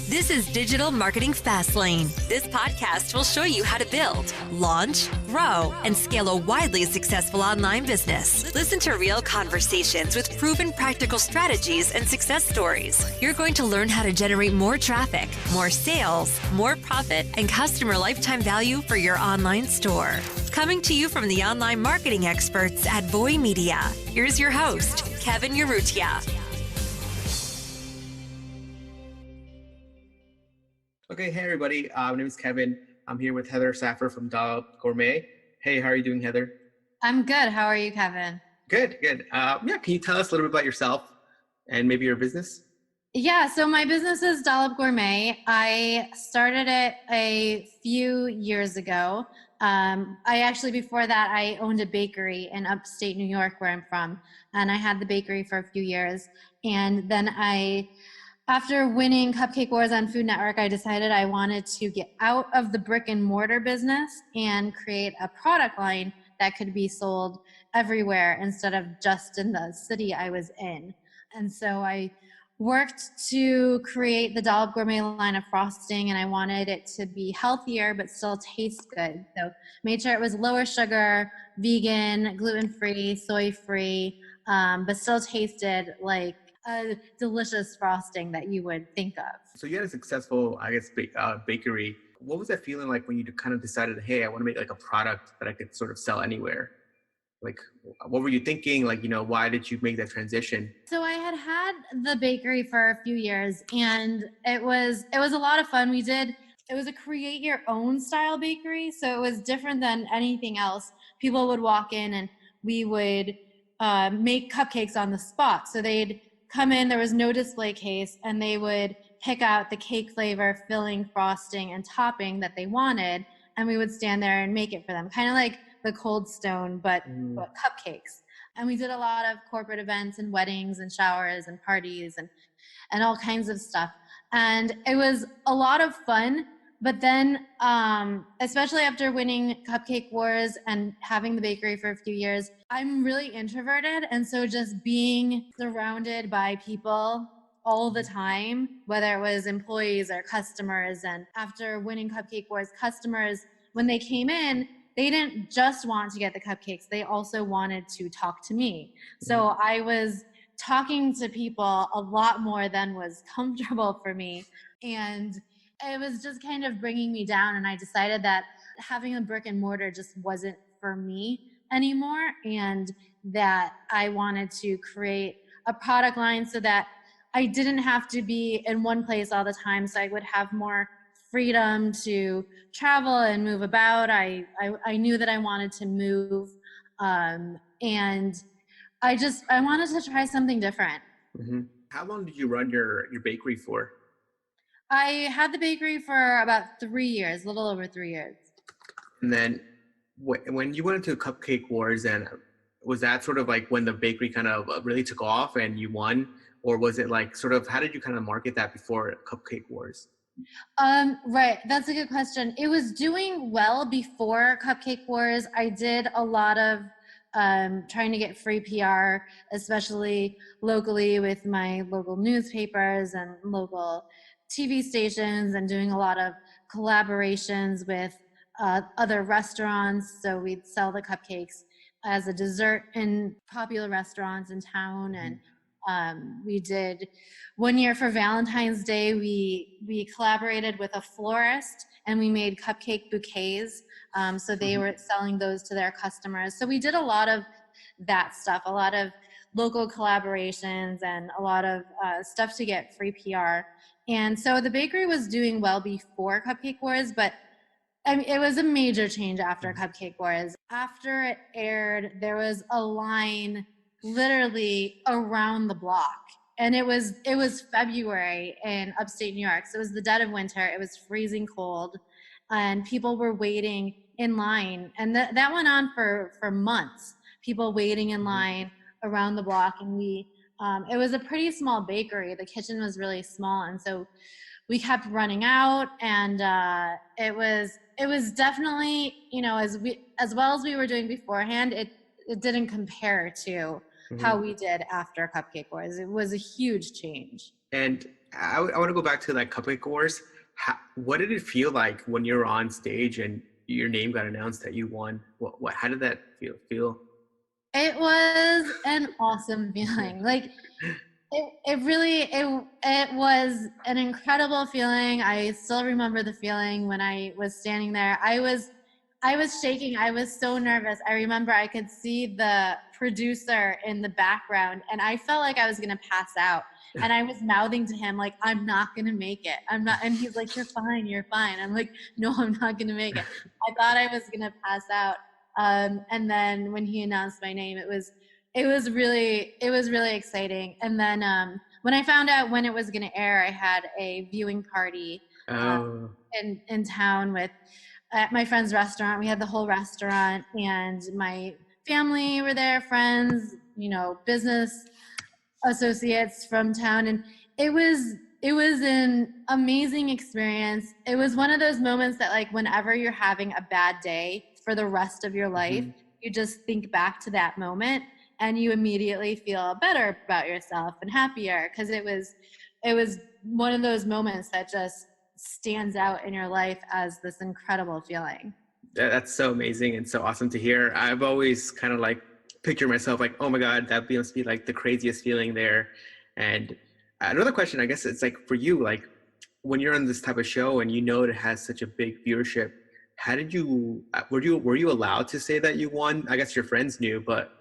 This is Digital Marketing Fastlane. This podcast will show you how to build, launch, grow, and scale a widely successful online business. Listen to real conversations with proven practical strategies and success stories. You're going to learn how to generate more traffic, more sales, more profit, and customer lifetime value for your online store. Coming to you from the online marketing experts at Voy Media, here's your host, Kevin Urrutia. Okay, hey everybody. My name is Kevin. I'm here with Heather Saffer from Dollop Gourmet. Hey, how are you doing, Heather? I'm good. How are you, Kevin? Good. Can you tell us a little bit about yourself and maybe your business? Yeah, so my business is Dollop Gourmet. I started it a few years ago. Before that, I owned a bakery in upstate New York, where I'm from, and I had the bakery for a few years. And then after winning Cupcake Wars on Food Network, I decided I wanted to get out of the brick and mortar business and create a product line that could be sold everywhere instead of just in the city I was in. And so I worked to create the Dollop Gourmet line of frosting, and I wanted it to be healthier but still taste good. So made sure it was lower sugar, vegan, gluten-free, soy-free, but still tasted like a delicious frosting that you would think of. So you had a successful, bakery. What was that feeling like when you kind of decided, hey, I want to make like a product that I could sort of sell anywhere? Like, what were you thinking? Why did you make that transition? So I had the bakery for a few years, and it was a lot of fun. It was a create your own style bakery. So it was different than anything else. People would walk in and we would make cupcakes on the spot. So they'd come in, there was no display case, and they would pick out the cake flavor, filling, frosting, and topping that they wanted, and we would stand there and make it for them, kind of like the Cold Stone, but cupcakes. And we did a lot of corporate events and weddings and showers and parties and all kinds of stuff. And it was a lot of fun. But then, especially after winning Cupcake Wars and having the bakery for a few years, I'm really introverted. And so just being surrounded by people all the time, whether it was employees or customers, and after winning Cupcake Wars, customers, when they came in, they didn't just want to get the cupcakes. They also wanted to talk to me. So I was talking to people a lot more than was comfortable for me. And it was just kind of bringing me down, and I decided that having a brick and mortar just wasn't for me anymore, and that I wanted to create a product line so that I didn't have to be in one place all the time, so I would have more freedom to travel and move about. I knew that I wanted to move, and I wanted to try something different. Mm-hmm. How long did you run your bakery for? I had the bakery for about 3 years, a little over 3 years. And then when you went into Cupcake Wars, and was that sort of like when the bakery kind of really took off and you won? Or was it like sort of, how did you kind of market that before Cupcake Wars? Right. That's a good question. It was doing well before Cupcake Wars. I did a lot of trying to get free PR, especially locally with my local newspapers and local TV stations, and doing a lot of collaborations with other restaurants. So we'd sell the cupcakes as a dessert in popular restaurants in town. And we did one year for Valentine's Day, we collaborated with a florist, and we made cupcake bouquets. So they were selling those to their customers. So we did a lot of that stuff, a lot of local collaborations, and a lot of stuff to get free PR. And so the bakery was doing well before Cupcake Wars, but I mean, it was a major change after Cupcake Wars. After it aired, there was a line literally around the block. And it was February in upstate New York. So it was the dead of winter. It was freezing cold, and people were waiting in line. And that went on for months, people waiting in line around the block. And it was a pretty small bakery. The kitchen was really small. And so we kept running out, and it was definitely, as well as we were doing beforehand, it didn't compare to how we did after Cupcake Wars. It was a huge change. And I want to go back to like Cupcake Wars. What did it feel like when you were on stage and your name got announced that you won? How did that feel? It was an awesome feeling. Like it was an incredible feeling. I still remember the feeling when I was standing there. I was shaking. I was so nervous. I remember I could see the producer in the background and I felt like I was going to pass out. And I was mouthing to him like, I'm not going to make it. I'm not. And he's like, you're fine. You're fine. I'm like, no, I'm not going to make it. I thought I was going to pass out. And then when he announced my name, it was really exciting. And then when I found out when it was going to air, I had a viewing party Oh, in town with at my friend's restaurant. We had the whole restaurant and my family were there, friends, business associates from town, and it was an amazing experience. It was one of those moments that like whenever you're having a bad day for the rest of your life, you just think back to that moment and you immediately feel better about yourself and happier because it was one of those moments that just stands out in your life as this incredible feeling. that's so amazing and so awesome to hear. I've always kind of like picture myself like, oh my God, that must be like the craziest feeling there. And another question, I guess it's like for you, like when you're on this type of show and it has such a big viewership, how did you, were you allowed to say that you won? I guess your friends knew, but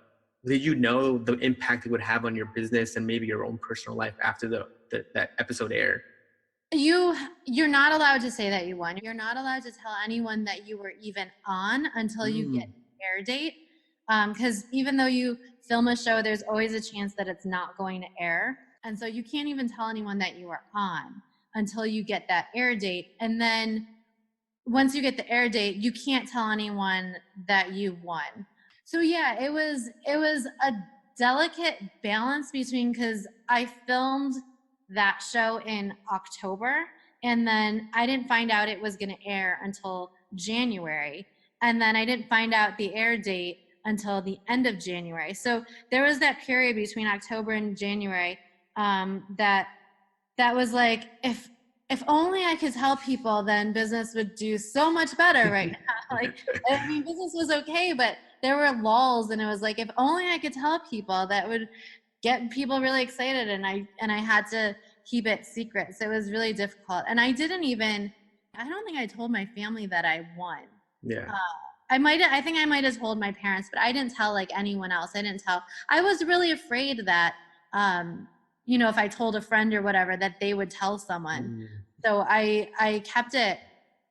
did you know the impact it would have on your business and maybe your own personal life after that episode aired? You're not allowed to say that you won. You're not allowed to tell anyone that you were even on until you get the air date. Because even though you film a show, there's always a chance that it's not going to air. And so you can't even tell anyone that you are on until you get that air date. And then once you get the air date, you can't tell anyone that you won. So yeah, it was a delicate balance between, because I filmed that show in October and then I didn't find out it was going to air until January. And then I didn't find out the air date until the end of January. So there was that period between October and January that was like, if only I could tell people, then business would do so much better right now. Like, I mean, business was okay, but there were lulls, and it was like, if only I could tell people, that would get people really excited. And I had to keep it secret. So it was really difficult. And I don't think I told my family that I won. Yeah. I think I might have told my parents, but I didn't tell like anyone else. I was really afraid that, if I told a friend or whatever, that they would tell someone. So I kept it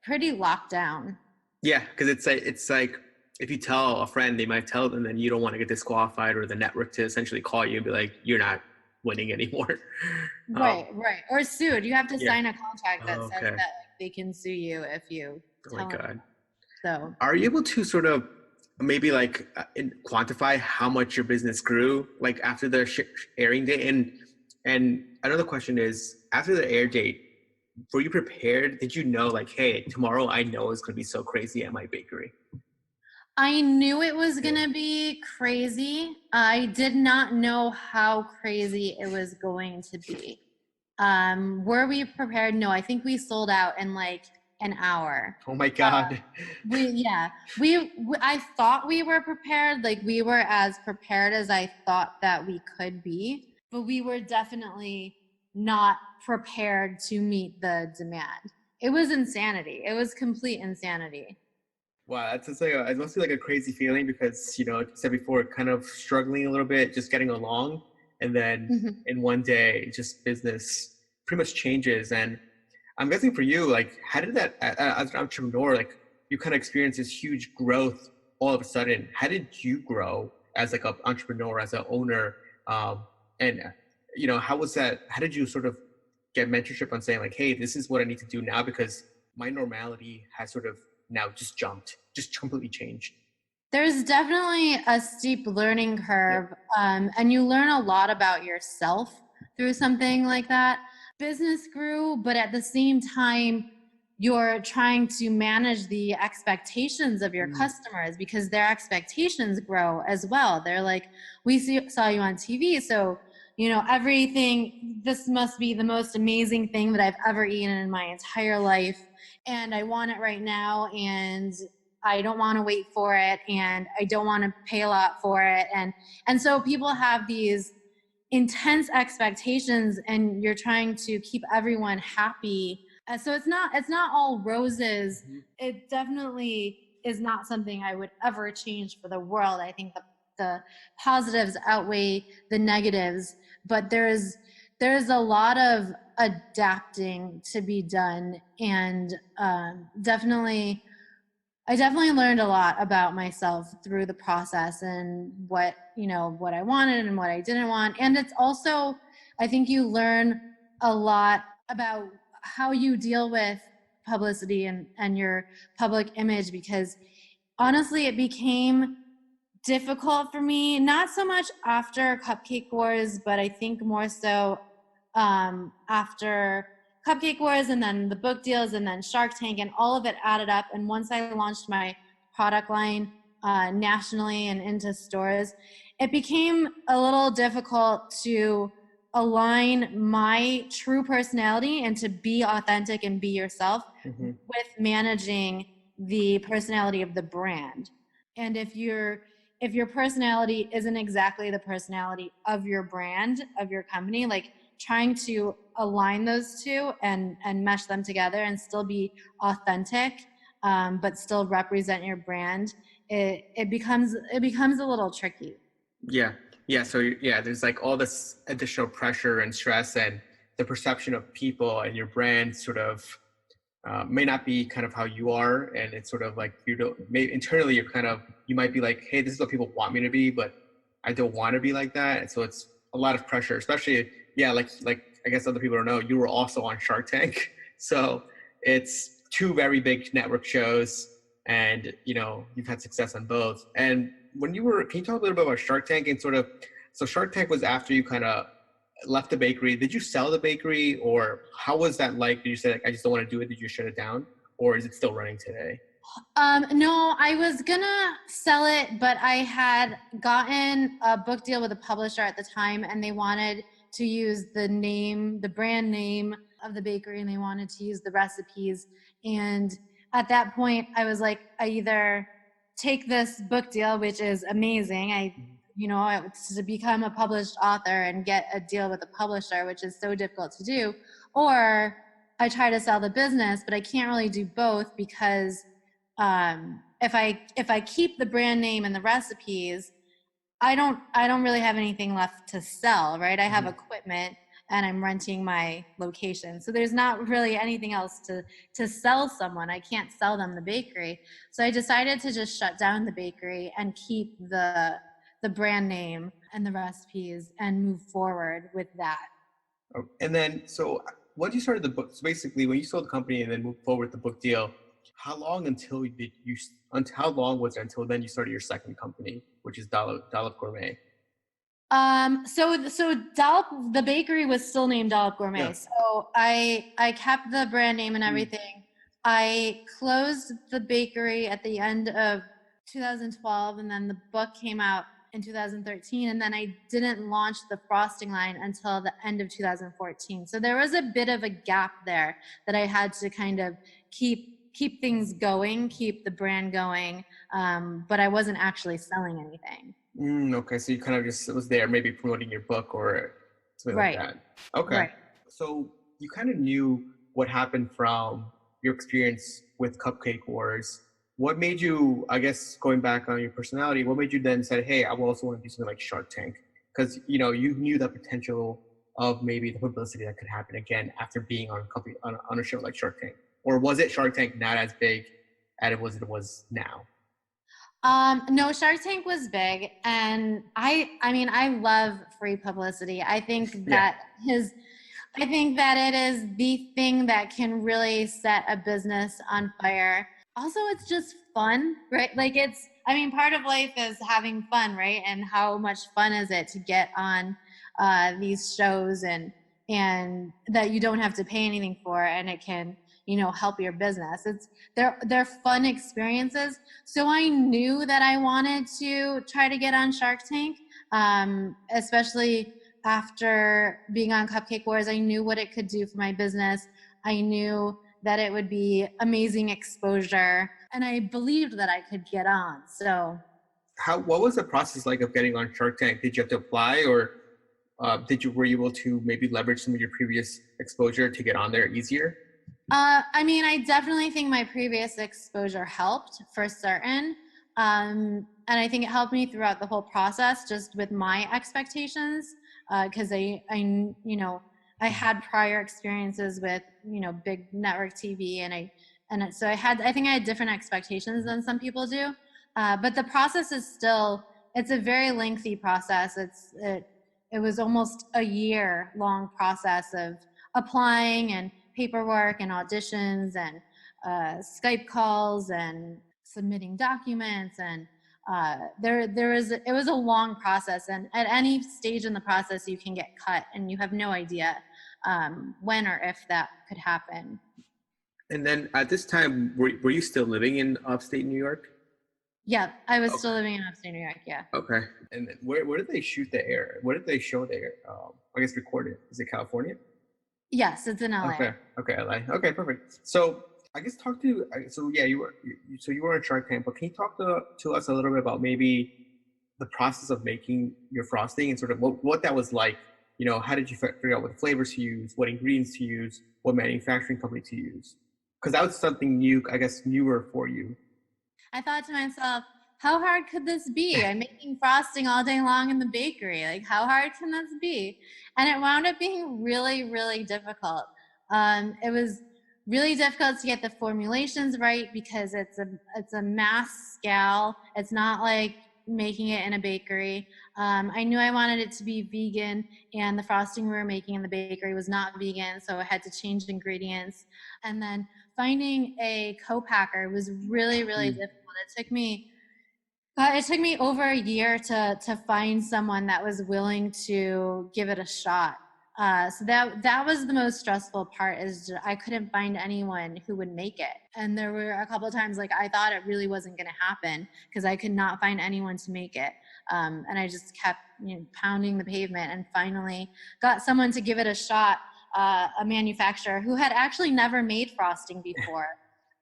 pretty locked down. Yeah, because it's like if you tell a friend, they might tell them, then you don't want to get disqualified or the network to essentially call you and be like, you're not winning anymore. Right. Or sued. You have to sign a contract that says that they can sue you if you tell them. God. So are you able to sort of maybe like quantify how much your business grew like after the airing date? And another question is, after the air date, were you prepared? Did you know like, hey, tomorrow I know it's going to be so crazy at my bakery? I knew it was going to be crazy. I did not know how crazy it was going to be. Were we prepared? No, I think we sold out in like an hour. Oh my God. I thought we were prepared. Like, we were as prepared as I thought that we could be, but we were definitely not prepared to meet the demand. It was insanity. It was complete insanity. Wow, that's just like it must be like a crazy feeling because, like you said before, kind of struggling a little bit, just getting along. And then in one day, just business pretty much changes. And I'm guessing for you, like, how did that, as an entrepreneur, like you kind of experienced this huge growth all of a sudden. How did you grow as like an entrepreneur, as an owner? And how was that? How did you sort of get mentorship on saying like, hey, this is what I need to do now because my normality has sort of now just completely changed? There's definitely a steep learning curve, and you learn a lot about yourself through something like that. Business grew, but at the same time, you're trying to manage the expectations of your customers because their expectations grow as well. They're like, we saw you on TV, so everything, this must be the most amazing thing that I've ever eaten in my entire life. And I want it right now. And I don't want to wait for it. And I don't want to pay a lot for it. And so people have these intense expectations, and you're trying to keep everyone happy. So it's not all roses. Mhm. It definitely is not something I would ever change for the world. I think the positives outweigh the negatives, but there's a lot of adapting to be done, and I definitely learned a lot about myself through the process, and what I wanted and what I didn't want. And it's also, I think you learn a lot about how you deal with publicity and your public image, because honestly, it became difficult for me, not so much after Cupcake Wars, but I think more so after Cupcake Wars, and then the book deals, and then Shark Tank, and all of it added up. And once I launched my product line nationally and into stores, it became a little difficult to align my true personality and to be authentic and be yourself Mm-hmm. with managing the personality of the brand. And if your personality isn't exactly the personality of your brand, of your company, like trying to align those two and mesh them together and still be authentic, but still represent your brand, it becomes a little tricky. Yeah. Yeah. So yeah, there's like all this additional pressure and stress, and the perception of people and your brand sort of may not be kind of how you are. And it's sort of like, maybe internally you might be like, hey, this is what people want me to be, but I don't want to be like that. And so it's a lot of pressure, especially, yeah, like I guess other people don't know, you were also on Shark Tank. So it's two very big network shows, and you've had success on both. And can you talk a little bit about Shark Tank and so Shark Tank was after you kind of left the bakery. Did you sell the bakery, or how was that like? Did you say like, I just don't want to do it? Did you shut it down, or is it still running today? No, I was gonna sell it, but I had gotten a book deal with a publisher at the time, and they wanted to use the brand name of the bakery, and they wanted to use the recipes. And at that point, I was like, I either take this book deal, which is amazing. To become a published author and get a deal with a publisher, which is so difficult to do, or I try to sell the business, but I can't really do both, because if I keep the brand name and the recipes, I don't really have anything left to sell, right? I have equipment, and I'm renting my location, so there's not really anything else to sell someone. I can't sell them the bakery, so I decided to just shut down the bakery and keep the brand name and the recipes and move forward with that. And then, so once you started the book, so basically when you sold the company and then moved forward with the book deal, how long how long was it until then you started your second company, which is Dollop Gourmet? So Dollop, the bakery was still named Dollop Gourmet. Yeah. So I kept the brand name and everything. I closed the bakery at the end of 2012, and then the book came out in 2013, and then I didn't launch the frosting line until the end of 2014. So there was a bit of a gap there that I had to kind of keep things going, keep the brand going, but I wasn't actually selling anything. Okay, so you kind of just was there, maybe promoting your book or something like Right. that. Okay. Right. So you kind of knew what happened from your experience with Cupcake Wars. What made you, I guess, going back on your personality, what made you then say, hey, I will also want to do something like Shark Tank? Because, you knew the potential of maybe the publicity that could happen again after being on a show like Shark Tank. Or was it Shark Tank not as big as it was now? No, Shark Tank was big, and I love free publicity. I think that it is the thing that can really set a business on fire. Also, it's just fun, right? Like part of life is having fun, right? And how much fun is it to get on these shows, and that you don't have to pay anything for, and it can, help your business. They're fun experiences. So I knew that I wanted to try to get on Shark Tank, especially after being on Cupcake Wars, I knew what it could do for my business. I knew that it would be amazing exposure, and I believed that I could get on. So what was the process like of getting on Shark Tank? Did you have to apply, or were you able to maybe leverage some of your previous exposure to get on there easier? I mean, I definitely think my previous exposure helped for certain. And I think it helped me throughout the whole process, just with my expectations. Cause I had prior experiences with, big network TV so I think I had different expectations than some people do. But the process is it's a very lengthy process. It was almost a year long process of applying and paperwork and auditions and Skype calls and submitting documents, and it was a long process, and at any stage in the process you can get cut and you have no idea when or if that could happen. And then at this time, were you still living in upstate New York? Yeah, I was still living in upstate New York. Yeah. Okay. And then where did they shoot the air? Where did they show the air? I guess record it. Is it California? Yes, it's in LA. Okay, LA. Okay, perfect. So I guess you were on Shark Tank, but can you talk to us a little bit about maybe the process of making your frosting and sort of what that was like? How did you figure out what flavors to use, what ingredients to use, what manufacturing company to use? Because that was something new, I guess, newer for you. I thought to myself, how hard could this be? I'm making frosting all day long in the bakery. Like, how hard can this be? And it wound up being really, really difficult. It was really difficult to get the formulations right because it's a mass scale. It's not like making it in a bakery. I knew I wanted it to be vegan, and the frosting we were making in the bakery was not vegan, so I had to change ingredients. And then finding a co-packer was really, really difficult. It took me over a year to find someone that was willing to give it a shot. So that was the most stressful part, is I couldn't find anyone who would make it. And there were a couple of times like I thought it really wasn't going to happen because I could not find anyone to make it. And I just kept pounding the pavement, and finally got someone to give it a shot, a manufacturer who had actually never made frosting before.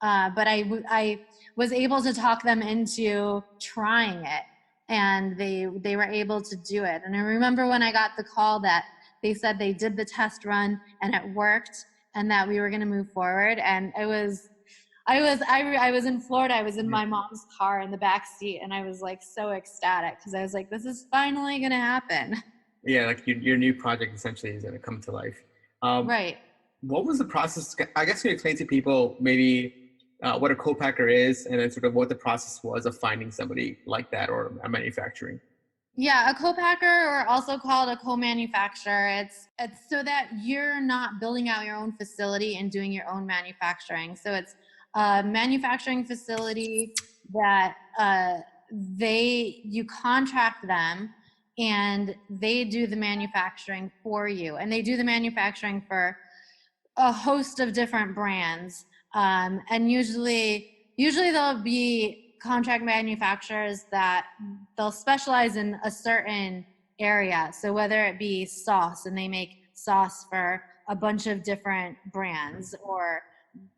But I was able to talk them into trying it, and they were able to do it. And I remember when I got the call that they said they did the test run and it worked, and that we were going to move forward. And I was in Florida. I was in my mom's car in the back seat, and I was like so ecstatic because I was like, this is finally going to happen. Yeah, like your new project essentially is going to come to life. Right. What was the process? I guess you explain to people maybe what a co-packer is, and then sort of what the process was of finding somebody like that, or a manufacturing. Yeah, a co-packer, or also called a co-manufacturer. It's so that you're not building out your own facility and doing your own manufacturing. So it's a manufacturing facility that you contract them, and they do the manufacturing for you. And they do the manufacturing for a host of different brands. And usually there'll be contract manufacturers that they'll specialize in a certain area. So whether it be sauce, and they make sauce for a bunch of different brands, or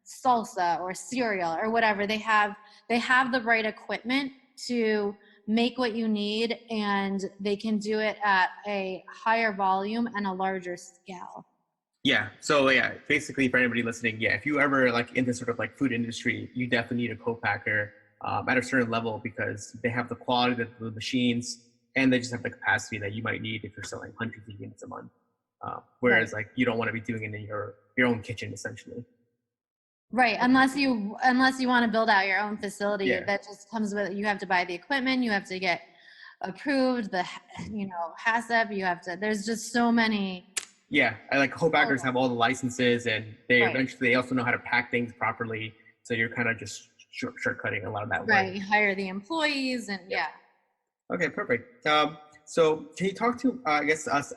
salsa or cereal or whatever, they have the right equipment to make what you need, and they can do it at a higher volume and a larger scale. Yeah. So yeah, basically for anybody listening, if you ever like in this sort of like food industry, you definitely need a co-packer at a certain level, because they have the quality of the machines, and they just have the capacity that you might need if you're selling hundreds of units a month. Whereas like you don't want to be doing it in your own kitchen essentially. Right. Unless you want to build out your own facility, that just comes with, you have to buy the equipment, you have to get approved, HACCP, there's just so many. Yeah. Like co-packers have all the licenses, and they also know how to pack things properly. So you're kind of just shortcutting a lot of that work. Right. You hire the employees, and Okay, perfect. So can you talk to, I guess us,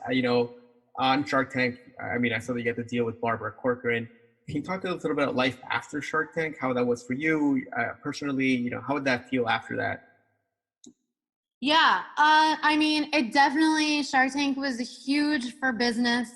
on Shark Tank? I mean, I saw that you had to deal with Barbara Corcoran. Can you talk to us a little bit about life after Shark Tank, how that was for you personally? How would that feel after that? Yeah, I mean, it definitely, Shark Tank was huge for business.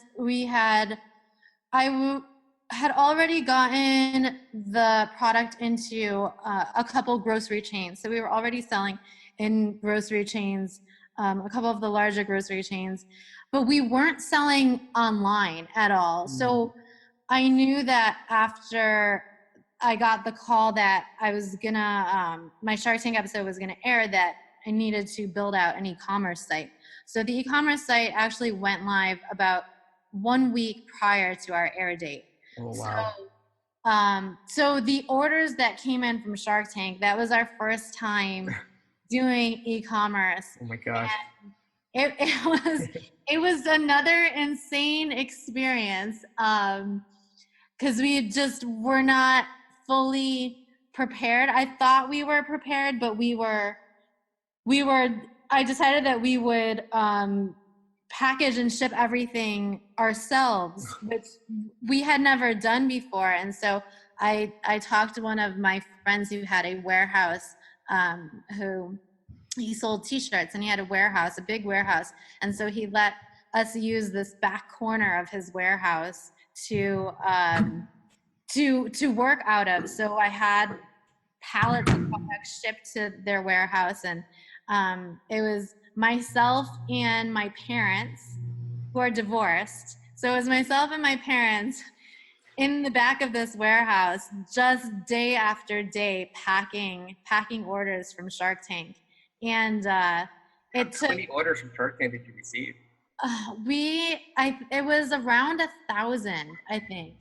Had already gotten the product into a couple grocery chains. So we were already selling in grocery chains, a couple of the larger grocery chains, but we weren't selling online at all. So I knew that after I got the call that I was gonna, my Shark Tank episode was gonna air, that I needed to build out an e-commerce site. So the e-commerce site actually went live about 1 week prior to our air date. Oh, wow. So the orders that came in from Shark Tank, that was our first time doing e-commerce. Oh my gosh. It was another insane experience. Because we just were not fully prepared. I thought we were prepared, but I decided that we would package and ship everything ourselves, which we had never done before. And so I talked to one of my friends who had a warehouse, who he sold t-shirts, and he had a big warehouse. And so he let us use this back corner of his warehouse to work out of. So I had pallets of products shipped to their warehouse, and it was myself and my parents, who are divorced. So it was myself and my parents in the back of this warehouse, just day after day, packing orders from Shark Tank. And How many orders from Shark Tank did you receive? It was around 1,000, I think.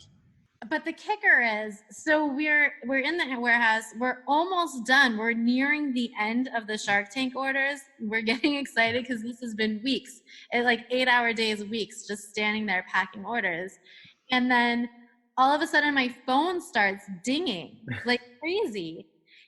But the kicker is, so we're in the warehouse, we're almost done. We're nearing the end of the Shark Tank orders. We're getting excited because this has been weeks, like 8-hour days, weeks, just standing there packing orders. And then all of a sudden my phone starts dinging like crazy.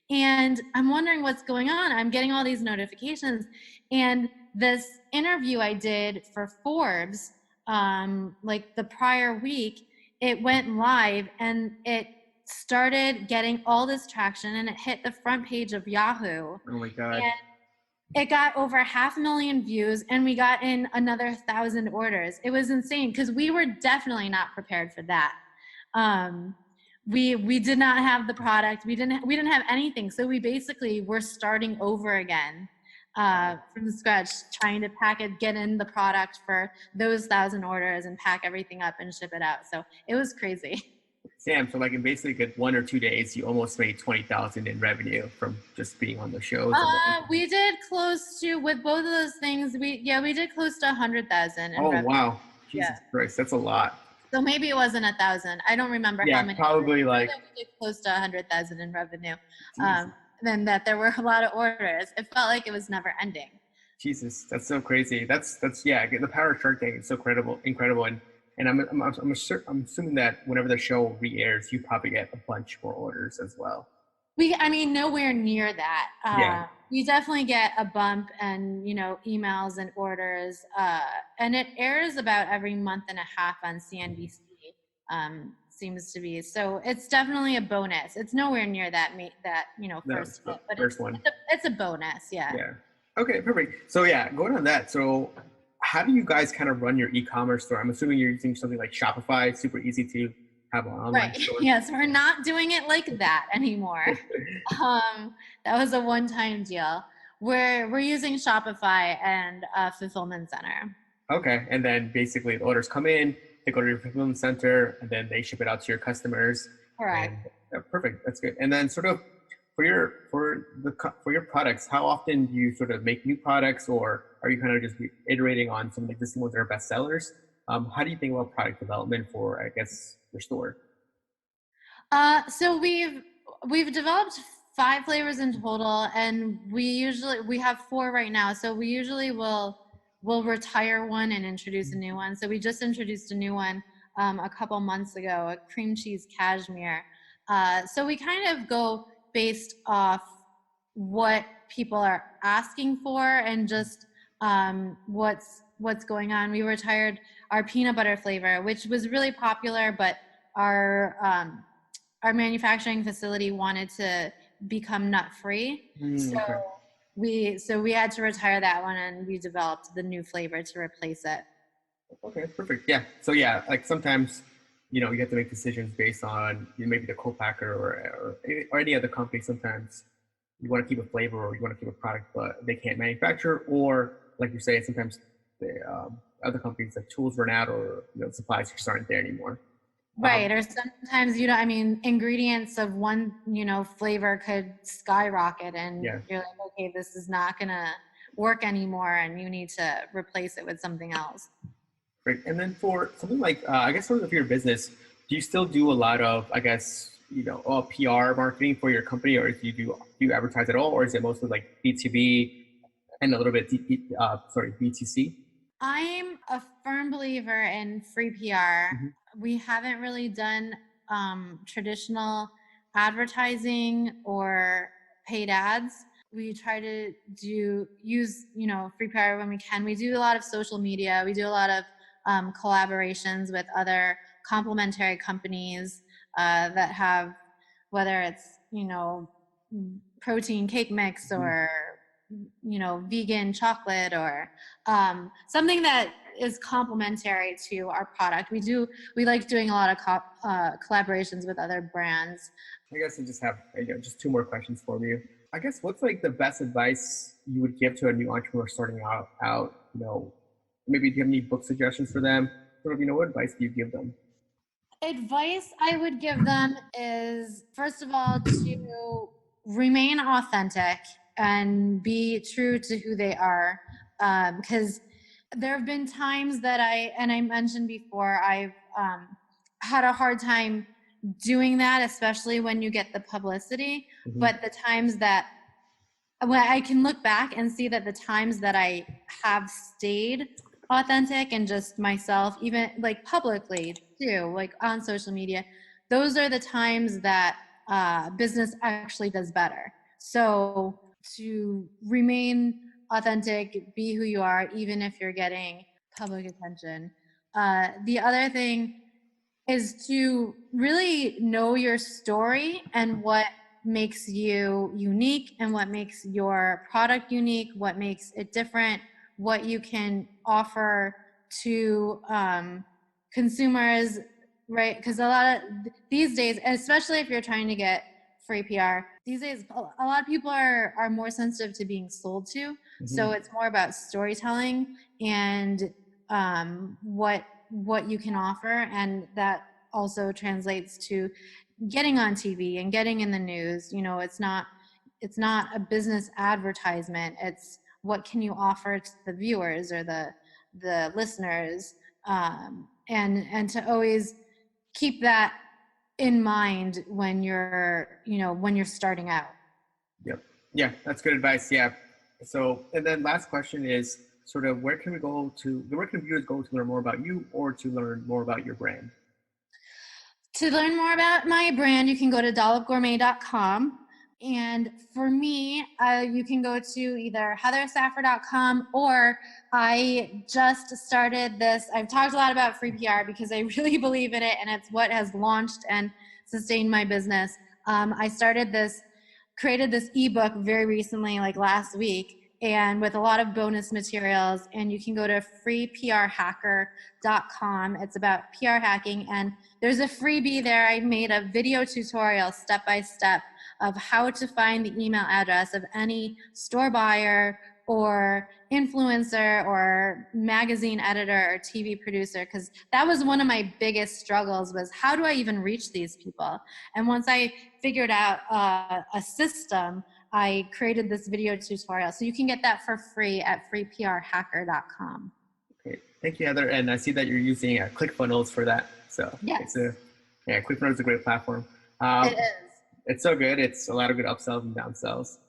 And I'm wondering what's going on. I'm getting all these notifications. And this interview I did for Forbes, like the prior week, it went live and it started getting all this traction, and it hit the front page of Yahoo. Oh my God. And it got over 500,000 views, and we got in another 1,000 orders. It was insane because we were definitely not prepared for that. We did not have the product. We didn't have anything. So we basically were starting over again from scratch, trying to get in the product for those 1,000 orders and pack everything up and ship it out. So it was crazy. Sam, so like in basically 1 or 2 days, you almost made 20,000 in revenue from just being on the shows. We did close to, with both of those things, we did close to 100,000 in revenue. Wow. Jesus Christ, that's a lot. So maybe it wasn't 1,000. I don't remember how many. Probably like we did close to 100,000 in revenue. Then that there were a lot of orders. It felt like it was never ending. Jesus, that's so crazy. That's the power of Shark Tank is so incredible. And I'm assuming that whenever the show re-airs, you probably get a bunch more orders as well. Nowhere near that. You definitely get a bump and, emails and orders. And it airs about every month and a half on CNBC, seems to be. So it's definitely a bonus. It's nowhere near that first hit, but first one. It's a bonus, yeah. Yeah. Okay, perfect. So going on that, so how do you guys kind of run your e-commerce store? I'm assuming you're using something like Shopify, super easy to have an online store. Yes, we're not doing it like that anymore. That was a one-time deal. We're using Shopify and a fulfillment center. Okay, and then basically the orders come in, they go to your fulfillment center, and then they ship it out to your customers. Correct. Perfect. That's good. And then sort of for your products, how often do you sort of make new products, or are you kind of just iterating on some of the existing ones that are best sellers? How do you think about product development for, I guess, your store? So we've developed 5 flavors in total, and we have 4 right now. So we usually will retire one and introduce a new one. So we just introduced a new one a couple months ago, a cream cheese cashmere. So we kind of go based off what people are asking for and just what's going on. We retired our peanut butter flavor, which was really popular, but our manufacturing facility wanted to become nut free. So we had to retire that one, and we developed the new flavor to replace it. Okay, perfect. Yeah. So yeah, like sometimes, you have to make decisions based on maybe the co-packer or any other company. Sometimes you want to keep a flavor or you want to keep a product, but they can't manufacture, or like you say, sometimes the other companies, like tools run out, or supplies just aren't there anymore. Right. Or sometimes, ingredients of one, flavor could skyrocket, and Yeah. you're like, okay, this is not going to work anymore, and you need to replace it with something else. Great. And then for something like, I guess sort of your business, do you still do a lot of, I guess, PR marketing for your company, or do you advertise at all, or is it mostly like B2B and a little bit BTC? I'm a firm believer in free PR. We haven't really done traditional advertising or paid ads. We try to use free PR when we can. We do a lot of social media. We do a lot of collaborations with other complementary companies that have, whether it's protein cake mix or vegan chocolate, or something that is complementary to our product. We like doing a lot of collaborations with other brands. I guess I just have just two more questions for you. I guess what's like the best advice you would give to a new entrepreneur starting out? Maybe do you have any book suggestions for them? Sort of, what advice do you give them? Advice I would give them is, first of all, to remain authentic and be true to who they are. Because there have been times that I mentioned before, I've had a hard time doing that, especially when you get the publicity. But the times that, when I can look back and see that the times that I have stayed authentic and just myself, even like publicly too, like on social media, those are the times that business actually does better. So to remain authentic, be who you are, even if you're getting public attention. The other thing is to really know your story and what makes you unique and what makes your product unique, what makes it different, what you can offer to consumers, right? Because a lot of these days, especially if you're trying to get free PR, these days a lot of people are more sensitive to being sold to. So it's more about storytelling and what you can offer, and that also translates to getting on TV and getting in the news. It's not a business advertisement. It's what can you offer to the viewers or the listeners, and to always keep that in mind when you're starting out. Yep. Yeah, that's good advice. Yeah. So, and then last question is sort of where can viewers go to learn more about you or to learn more about your brand? To learn more about my brand, you can go to dollopgourmet.com. And for me, you can go to either heathersaffer.com, or I just started this. I've talked a lot about free PR because I really believe in it, and it's what has launched and sustained my business. I created this ebook very recently, like last week, and with a lot of bonus materials, and you can go to freeprhacker.com. It's about PR hacking, and there's a freebie there. I made a video tutorial step-by-step of how to find the email address of any store buyer or influencer or magazine editor or TV producer, because that was one of my biggest struggles, was how do I even reach these people? And once I figured out a system, I created this video tutorial. So you can get that for free at freeprhacker.com. Okay. Thank you, Heather. And I see that you're using ClickFunnels for that. So yes. ClickFunnels is a great platform. It is. It's so good. It's a lot of good upsells and downsells.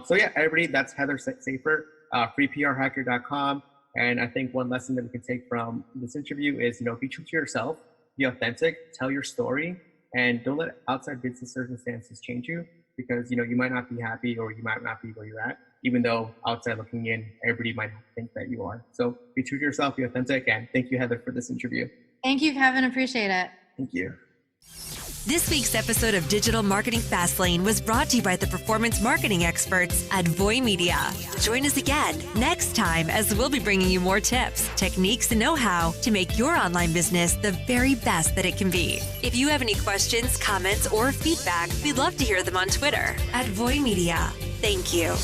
So yeah, everybody, that's Heather Saffer, freeprhacker.com. And I think one lesson that we can take from this interview is, be true to yourself, be authentic, tell your story, and don't let outside business circumstances change you, because, you might not be happy or you might not be where you're at, even though outside looking in, everybody might think that you are. So be true to yourself, be authentic, and thank you, Heather, for this interview. Thank you, Kevin. Appreciate it. Thank you. This week's episode of Digital Marketing Fastlane was brought to you by the performance marketing experts at Voy Media. Join us again next time as we'll be bringing you more tips, techniques, and know-how to make your online business the very best that it can be. If you have any questions, comments, or feedback, we'd love to hear them on Twitter at Voy Media. Thank you.